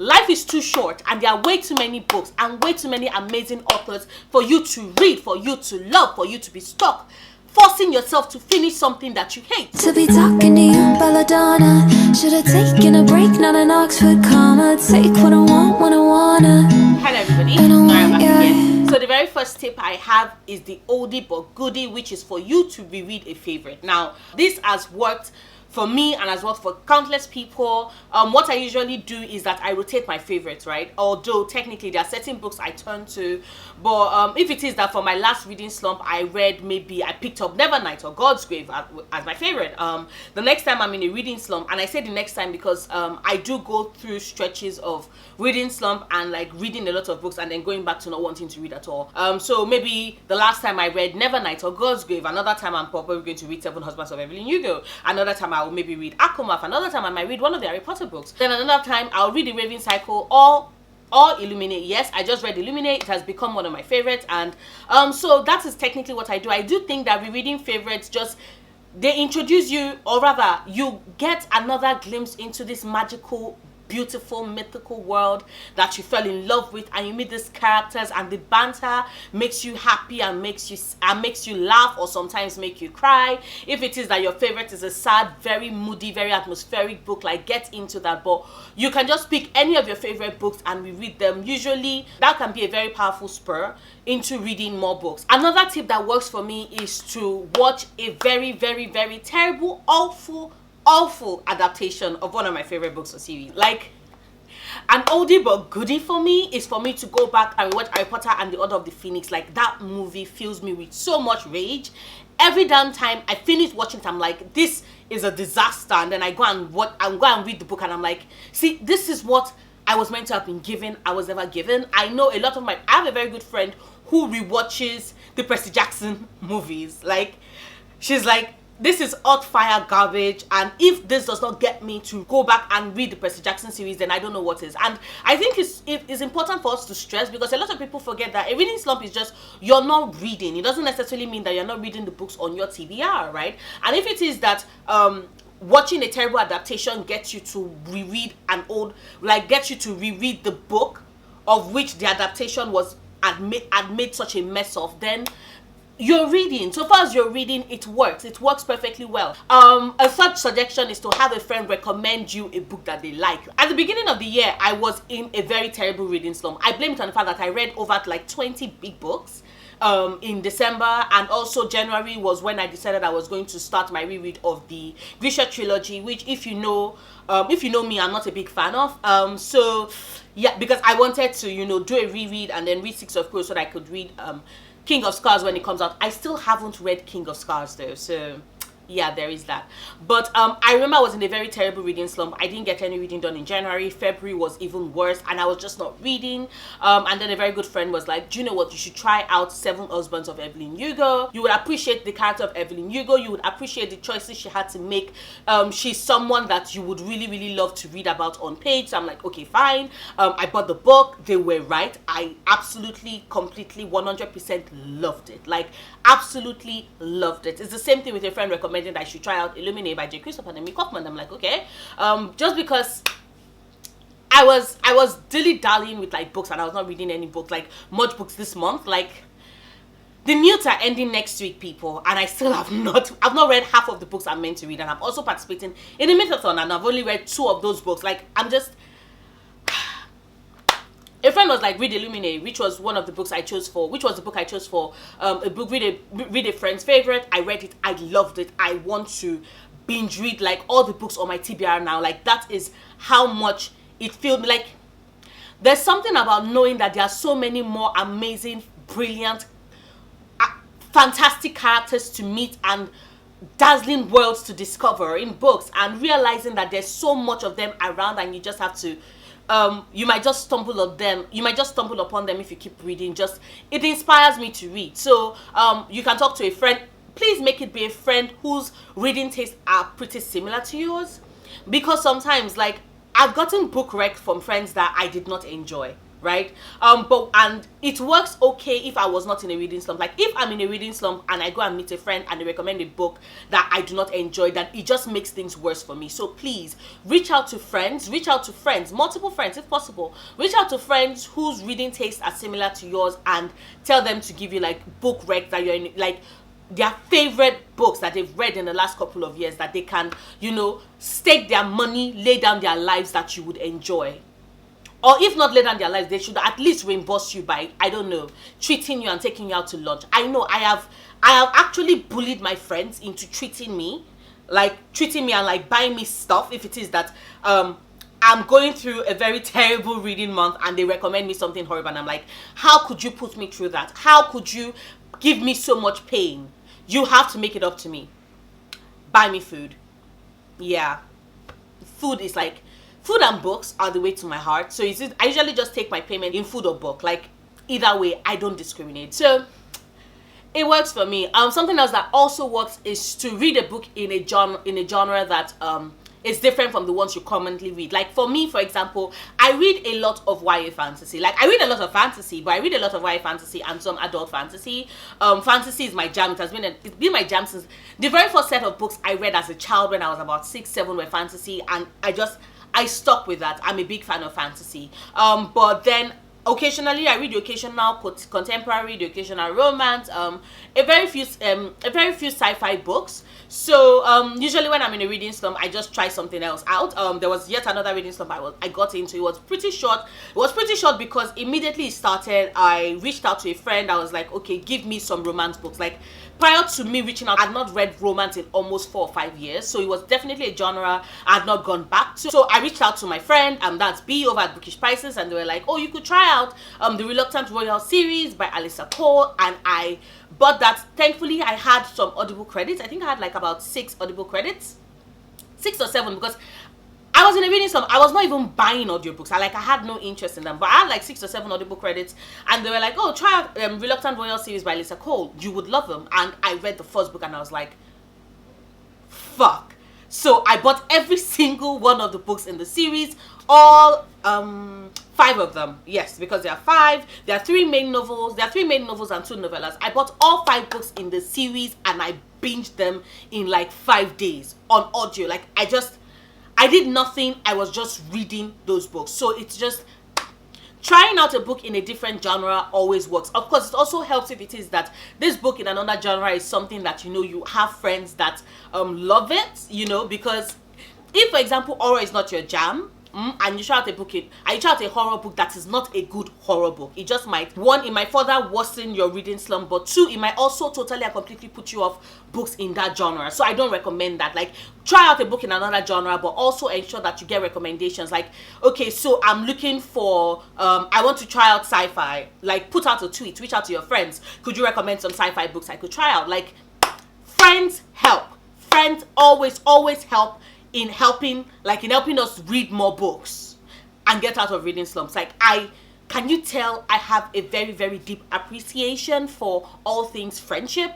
Life is too short, and there are way too many books and way too many amazing authors for you to read, for you to love, for you to be stuck, forcing yourself to finish something that you hate. To be talking to you, belladonna. Should have taken a break, not an Oxford comma. Take what I want when I wanna. Hello everybody, Nora back again. So the very first tip I have is the oldie but goodie, which is for you to reread a favorite. Now, this has worked for me and as well for countless people. What I usually do is that I rotate my favorites, right? Although technically there are certain books I turn to, but if it is that for my last reading slump I picked up Nevernight or God's Grave as my favorite. The next time I'm in a reading slump, and I say the next time because I do go through stretches of reading slump and like reading a lot of books and then going back to not wanting to read at all. So maybe the last time I read Nevernight or God's Grave, another time I'm probably going to read Seven Husbands of Evelyn Hugo, another time I will maybe read Akamath, another time I might read one of the Harry Potter books, then another time I'll read the Raven Cycle or Illuminate. Yes, I just read Illuminate. It has become one of my favorites, and so that is technically what I do. I do think that rereading favorites they introduce you, or rather you get another glimpse into this magical, beautiful, mythical world that you fell in love with, and you meet these characters, and the banter makes you happy and makes you laugh, or sometimes make you cry. If it is that your favorite is a sad, very moody, very atmospheric book, like get into that. But you can just pick any of your favorite books and reread them. Usually that can be a very powerful spur into reading more books. Another tip that works for me is to watch a very, very, very terrible, awful adaptation of one of my favorite books or series. Like, an oldie but goodie for me is for me to go back and watch Harry Potter and the Order of the Phoenix. Like, that movie fills me with so much rage. Every damn time I finish watching it, I'm like, this is a disaster. And then I go and read the book, and I'm like, see, this is what I was meant to have been given. I was never given. I know I have a very good friend who rewatches the Percy Jackson movies. Like, she's like, this is hot fire garbage, and if this does not get me to go back and read the Percy Jackson series, then I don't know what is. And I think it's important for us to stress, because a lot of people forget that a reading slump is just you're not reading. It doesn't necessarily mean that you're not reading the books on your TBR, right? And if it is that watching a terrible adaptation gets you to reread gets you to reread the book of which the adaptation had made such a mess of, then you're reading. So far as you're reading, it works perfectly well. A third suggestion is to have a friend recommend you a book that they like. At the beginning of the year, I was in a very terrible reading slump. I blame it on the fact that I read over like 20 big books in December, and also January was when I decided I was going to start my reread of the Grisha trilogy, which if you know me, I'm not a big fan of. So yeah, because I wanted to do a reread and then read Six of Crows so that I could read King of Scars when it comes out. I still haven't read King of Scars though, so yeah, there is that. But I remember I was in a very terrible reading slump. I didn't get any reading done in January. February was even worse, and I was just not reading. And then a very good friend was like, do you know what, you should try out Seven Husbands of Evelyn Hugo. You would appreciate the character of Evelyn Hugo. You would appreciate the choices she had to make. She's someone that you would really, really love to read about on page. So I'm like, okay, fine. I bought the book. They were right. I absolutely, completely, 100% loved it. Like, absolutely loved it. It's the same thing with a friend recommending that I should try out Illuminate by J. Christopher and Amy Kaufman. I'm like, okay. Just because I was dilly-dallying with like books, and I was not reading any books, like much books this month. Like, the NEWT are ending next week, people, and I still I've not read half of the books I'm meant to read, and I'm also participating in a mythathon, and I've only read 2 of those books. Like, I'm just a friend was like, read Illuminate, which was one of the books I chose for, read a friend's favorite. I read it, I loved it. I want to binge read like all the books on my TBR now. Like, that is how much it feels like. There's something about knowing that there are so many more amazing, brilliant, fantastic characters to meet and dazzling worlds to discover in books, and realizing that there's so much of them around, and you just have to you might just stumble upon them if you keep reading. It inspires me to read. So you can talk to a friend. Please make it be a friend whose reading tastes are pretty similar to yours, because sometimes, like, I've gotten book rec from friends that I did not enjoy. right? And it works okay if I was not in a reading slump. Like if I'm in a reading slump and I go and meet a friend and they recommend a book that I do not enjoy, that it just makes things worse for me. So please reach out to friends, multiple friends if possible. Reach out to friends whose reading tastes are similar to yours and tell them to give you like book recs that you're in, like their favorite books that they've read in the last couple of years, that they can, stake their money, lay down their lives, that you would enjoy. Or if not lay down their lives, they should at least reimburse you by, I don't know, treating you and taking you out to lunch. I know I have actually bullied my friends into treating me and like buying me stuff if it is that I'm going through a very terrible reading month and they recommend me something horrible and I'm like, how could you put me through that? How could you give me so much pain? You have to make it up to me. Buy me food. Yeah. Food and books are the way to my heart. So I usually just take my payment in food or book. Like either way, I don't discriminate. So it works for me. Something else that also works is to read a book in a genre that is different from the ones you commonly read. Like for me, for example, I read a lot of YA fantasy. Like I read a lot of fantasy, but I read a lot of YA fantasy and some adult fantasy. Fantasy is my jam. It's been my jam since the very first set of books I read as a child when I was about 6, 7 were fantasy, and I stuck with that. I'm a big fan of fantasy. But then occasionally I read the occasional contemporary, the occasional romance, a very few sci-fi books. So usually when I'm in a reading slump, I just try something else out. There was yet another reading slump I got into. It was pretty short. It was pretty short because immediately it started, I reached out to a friend. I was like, okay, give me some romance books. Like prior to me reaching out, I had not read romance in almost 4 or 5 years. So it was definitely a genre I had not gone back to. So I reached out to my friend, that's B over at Bookish Prices, and they were like, oh, you could try out the Reluctant Royal series by Alyssa Cole, and I bought that. Thankfully, I had some Audible credits. I think I had like about 6 Audible credits, 6 or 7, because I was in a reading slump. I was not even buying audiobooks. I had no interest in them, but I had like 6 or 7 Audible credits, and they were like, oh, try out Reluctant Royal series by Alyssa Cole. You would love them. And I read the first book and I was like, fuck. So I bought every single one of the books in the series, all 5 of them. Yes, because there are 5. There are 3 main novels. There are 3 main novels and 2 novellas. I bought all 5 books in the series and I binged them in like 5 days on audio. Like I did nothing. I was just reading those books. So it's just trying out a book in a different genre always works. Of course, it also helps if it is that this book in another genre is something that you have friends that love it, because if, for example, horror is not your jam, and you try out a horror book that is not a good horror book, it just might, 1, it might further worsen your reading slump, but 2, it might also totally and completely put you off books in that genre. So I don't recommend that. Like, try out a book in another genre, but also ensure that you get recommendations. Like, okay, so I'm looking for I want to try out sci-fi. Like, put out a tweet, reach out to your friends, could you recommend some sci-fi books I could try out? Like, friends help. Friends always help in helping us read more books and get out of reading slumps. Like, can you tell I have a very, very deep appreciation for all things friendship?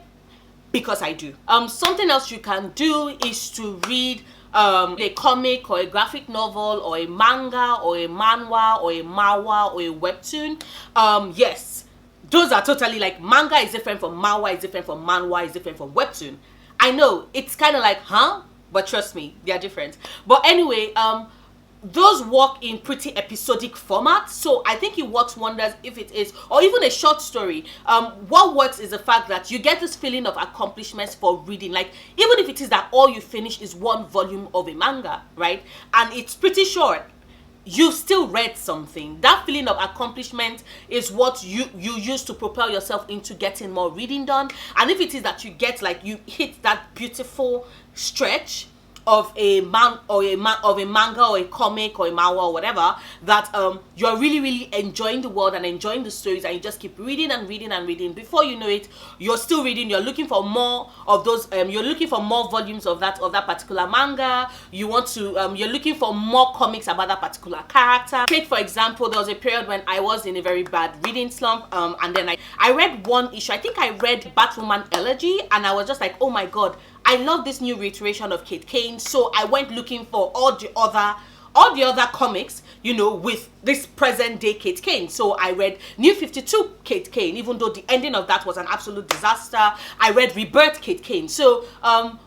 Because I do. Something else you can do is to read a comic or a graphic novel or a manga or a manhwa or a manhwa or a webtoon. Yes, those are totally, like, manga is different from manhwa, is different from manhwa, is different from webtoon. I know, it's kind of like, huh? But trust me, they are different. But anyway, those work in pretty episodic format. So I think it works wonders if it is, or even a short story. What works is the fact that you get this feeling of accomplishments for reading. Like, even if it is that all you finish is 1 volume of a manga, right? And it's pretty short, you've still read something. That feeling of accomplishment is what you use to propel yourself into getting more reading done. And if it is that you hit that beautiful stretch of a manga or a comic or a manhwa or whatever, that you're really, really enjoying the world and enjoying the stories, and you just keep reading and reading and reading. Before you know it, you're still reading. You're looking for more of those. You're looking for more volumes of that particular manga. You're looking for more comics about that particular character. Take, for example, there was a period when I was in a very bad reading slump, and then I read one issue. I think I read Batwoman Elegy, and I was just like, oh my god, I love this new reiteration of Kate Kane. So I went looking for all all the other comics, with this present day Kate Kane. So I read New 52 Kate Kane, even though the ending of that was an absolute disaster. I read Rebirth Kate Kane. So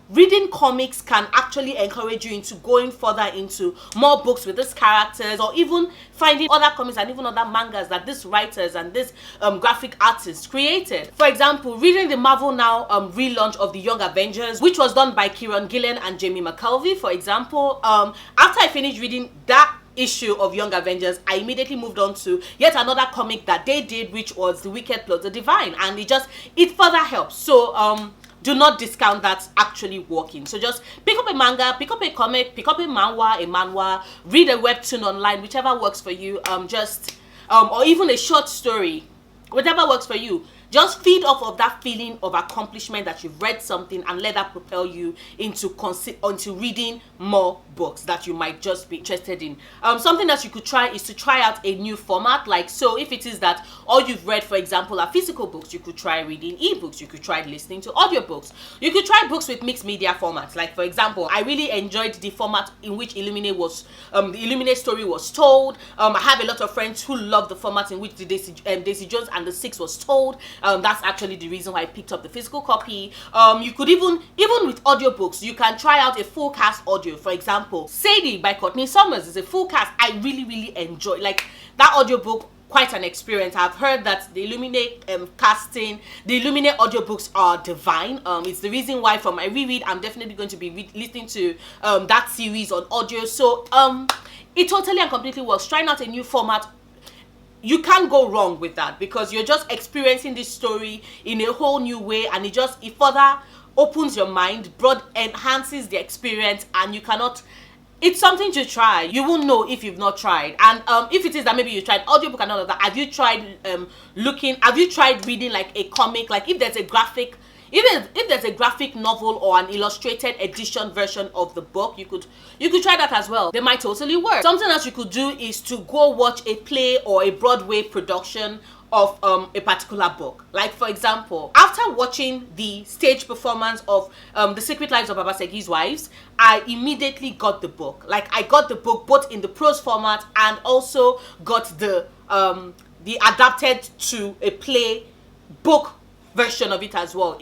reading comics can actually encourage you into going further into more books with these characters, or even finding other comics and even other mangas that these writers and these graphic artists created. For example, reading the Marvel Now relaunch of the Young Avengers, which was done by Kieron Gillen and Jamie McKelvey, for example. After I finished reading that issue of Young Avengers, I immediately moved on to yet another comic that they did, which was The Wicked Plus the Divine, and it further helps. So do not discount that actually working. So just pick up a manga, pick up a comic, pick up a manhwa, read a webtoon online, whichever works for you. Or even a short story, whatever works for you. Just feed off of that feeling of accomplishment that you've read something, and let that propel you into reading more books that you might just be interested in. Something that you could try is to try out a new format. Like, so if it is that all you've read, for example, are physical books, you could try reading ebooks, you could try listening to audiobooks, you could try books with mixed media formats. Like, for example, I really enjoyed the format in which Illuminate story was told. I have a lot of friends who love the format in which the Daisy Jones and the Six was told. That's actually the reason why I picked up the physical copy. You could even with audiobooks, you can try out a full cast audio. For example, Sadie by Courtney Summers is a full cast. I really enjoy, like, that audiobook. Quite an experience. I've heard that the Illuminate casting, the Illuminate audiobooks are divine. It's the reason why for my reread, I'm definitely going to be listening to that series on audio. So it totally and completely works. Trying out a new format, you can't go wrong with that, because you're just experiencing this story in a whole new way, and it further opens your mind, enhances the experience, and it's something to try. You won't know if you've not tried. And if it is that maybe you tried audiobook and all of that, have you tried reading like a comic? Like, if there's a graphic novel or an illustrated edition version of the book, you could try that as well. They might totally work. Something else you could do is to go watch a play or a Broadway production of a particular book. Like, for example, after watching the stage performance of The Secret Lives of Babasegi's Wives, I immediately got the book. Like, I got the book both in the prose format and also got the adapted to a play book version of it as well.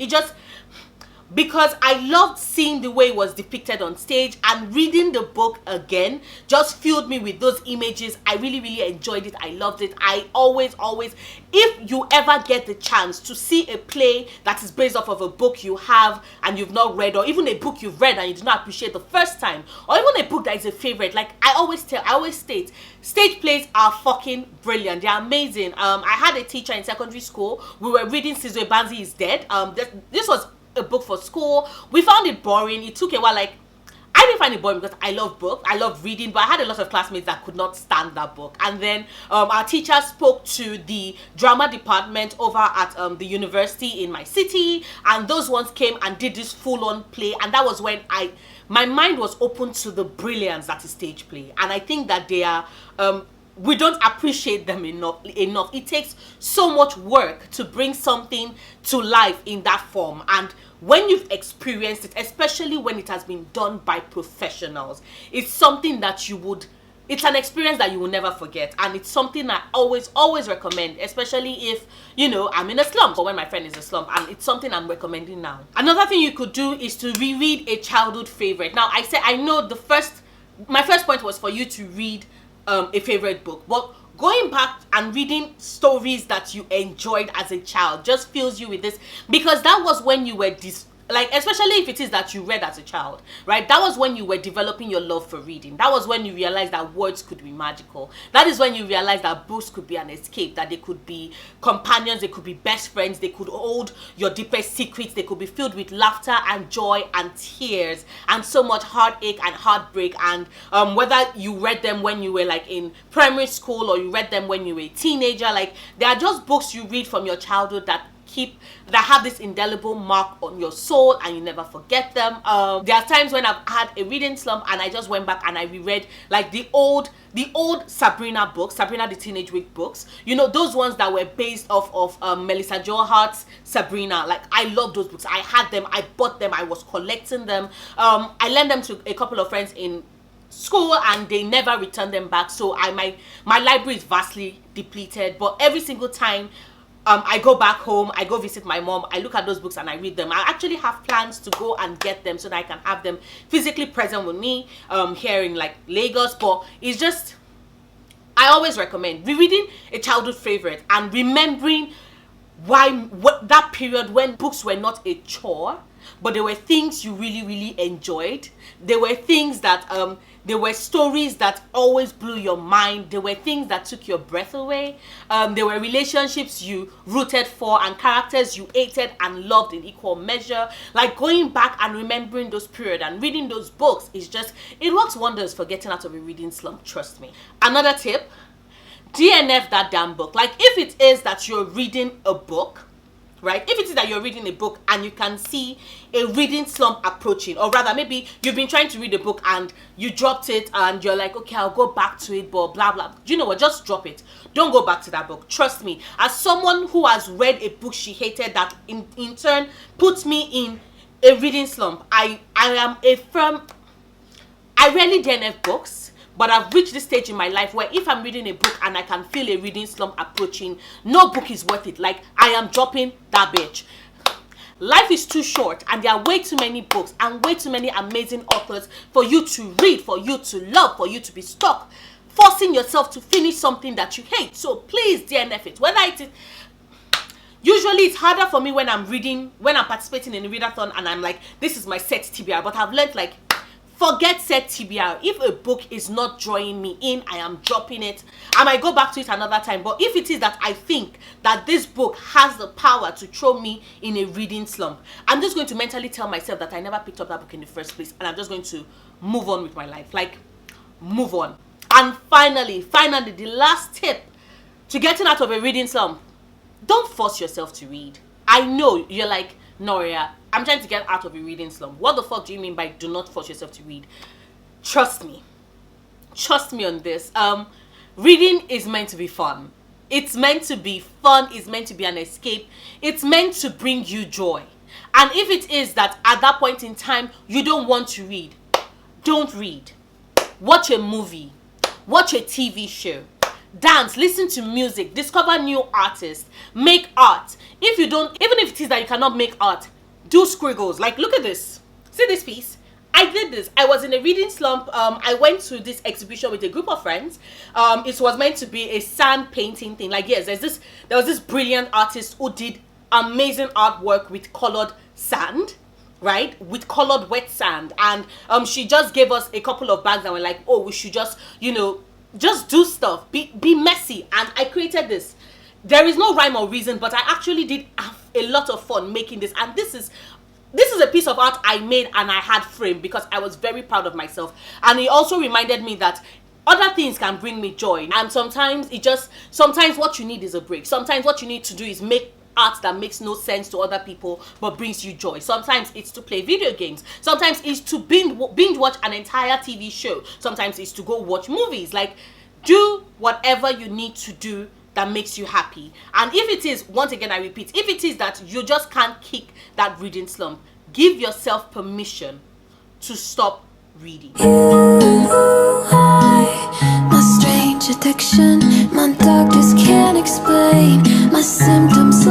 Because I loved seeing the way it was depicted on stage, and reading the book again just filled me with those images. I really enjoyed it. I loved it. I always, if you ever get the chance to see a play that is based off of a book you have and you've not read, or even a book you've read and you did not appreciate the first time, or even a book that is a favorite, like I always state, stage plays are fucking brilliant. They're amazing. I had a teacher in secondary school. We were reading Sizwe Banzi is Dead. This was a book for school. We found it boring. It took a while. Like, I didn't find it boring because I love books, I love reading, but I had a lot of classmates that could not stand that book. And then our teacher spoke to the drama department over at the university in my city, and those ones came and did this full-on play, and that was when my mind was open to the brilliance that is stage play. And I think that they are we don't appreciate them enough. It takes so much work to bring something to life in that form, and when you've experienced it, especially when it has been done by professionals, it's something that it's an experience that you will never forget. And it's something I always recommend, especially if I'm in a slump, or when my friend is in a slump, and it's something I'm recommending now. Another thing you could do is to reread a childhood favorite. Now, I know my first point was for you to read a favorite book, but going back and reading stories that you enjoyed as a child just fills you with this, because that was when you were especially if it is that you read as a child, right? That was when you were developing your love for reading. That was when you realized that words could be magical. That is when you realized that books could be an escape, that they could be companions, they could be best friends, they could hold your deepest secrets, they could be filled with laughter and joy and tears and so much heartache and heartbreak. And whether you read them when you were like in primary school, or you read them when you were a teenager, like, they are just books you read from your childhood that have this indelible mark on your soul, and you never forget them. There are times when I've had a reading slump and I just went back and I reread like the old Sabrina books, Sabrina the Teenage Witch books, those ones that were based off of Melissa Joel Hart's Sabrina. Like, I love those books. I had them, I bought them, I was collecting them. I lent them to a couple of friends in school and they never return them back. So my library is vastly depleted, but every single time I go back home, I go visit my mom, I look at those books and I read them. I actually have plans to go and get them so that I can have them physically present with me here in like Lagos. But it's just, I always recommend rereading a childhood favorite and remembering what that period when books were not a chore, but there were things you really enjoyed. There were things that there were stories that always blew your mind. There were things that took your breath away. There were relationships you rooted for and characters you hated and loved in equal measure. Like going back and remembering those periods and reading those books is just, it works wonders for getting out of a reading slump, trust me. Another tip, DNF that damn book. Like if it is that you're reading a book, right? If it is that you're reading a book and you can see a reading slump approaching, or rather maybe you've been trying to read a book and you dropped it and you're like, okay, I'll go back to it, but blah blah. Do you know what? Just drop it. Don't go back to that book. Trust me. As someone who has read a book she hated that in turn puts me in a reading slump, I am a firm, I rarely DNF books. But I've reached this stage in my life where if I'm reading a book and I can feel a reading slump approaching, no book is worth it. Like, I am dropping that bitch. Life is too short and there are way too many books and way too many amazing authors for you to read, for you to love, for you to be stuck, forcing yourself to finish something that you hate. So please DNF it. Whether it is, usually it's harder for me when I'm reading, when I'm participating in a readathon and I'm like, this is my set TBR, but I've learned like, forget set TBR. If a book is not drawing me in, I am dropping it. I might go back to it another time. But if it is that I think that this book has the power to throw me in a reading slump, I'm just going to mentally tell myself that I never picked up that book in the first place. And I'm just going to move on with my life. Like, move on. And finally, the last tip to getting out of a reading slump. Don't force yourself to read. I know you're like, Noria, I'm trying to get out of a reading slump. What the fuck do you mean by do not force yourself to read? Trust me on this. Reading is meant to be fun. It's meant to be fun. It's meant to be an escape. It's meant to bring you joy. And if it is that at that point in time you don't want to read, don't read. Watch a movie, watch a TV show, dance, listen to music, discover new artists, make art. If you don't, even if it is that you cannot make art, do squiggles. Like, look at this. See this piece? I did this. I was in a reading slump. I went to this exhibition with a group of friends. It was meant to be a sand painting thing. Like, yes, there was this brilliant artist who did amazing artwork with colored sand, right? With colored wet sand. And she just gave us a couple of bags and we're like, oh, we should just, you know, just do stuff, be messy. And I created this. There is no rhyme or reason, but I actually did have a lot of fun making this. And this is a piece of art I made and I had framed because I was very proud of myself. And it also reminded me that other things can bring me joy. And sometimes what you need is a break. Sometimes what you need to do is make art that makes no sense to other people but brings you joy. Sometimes it's to play video games. Sometimes it's to binge watch an entire TV show. Sometimes it's to go watch movies. Like, do whatever you need to do that makes you happy. And if it is, once again I repeat, if it is that you just can't kick that reading slump, give yourself permission to stop reading. My strange addiction, my doctors can't explain my symptoms.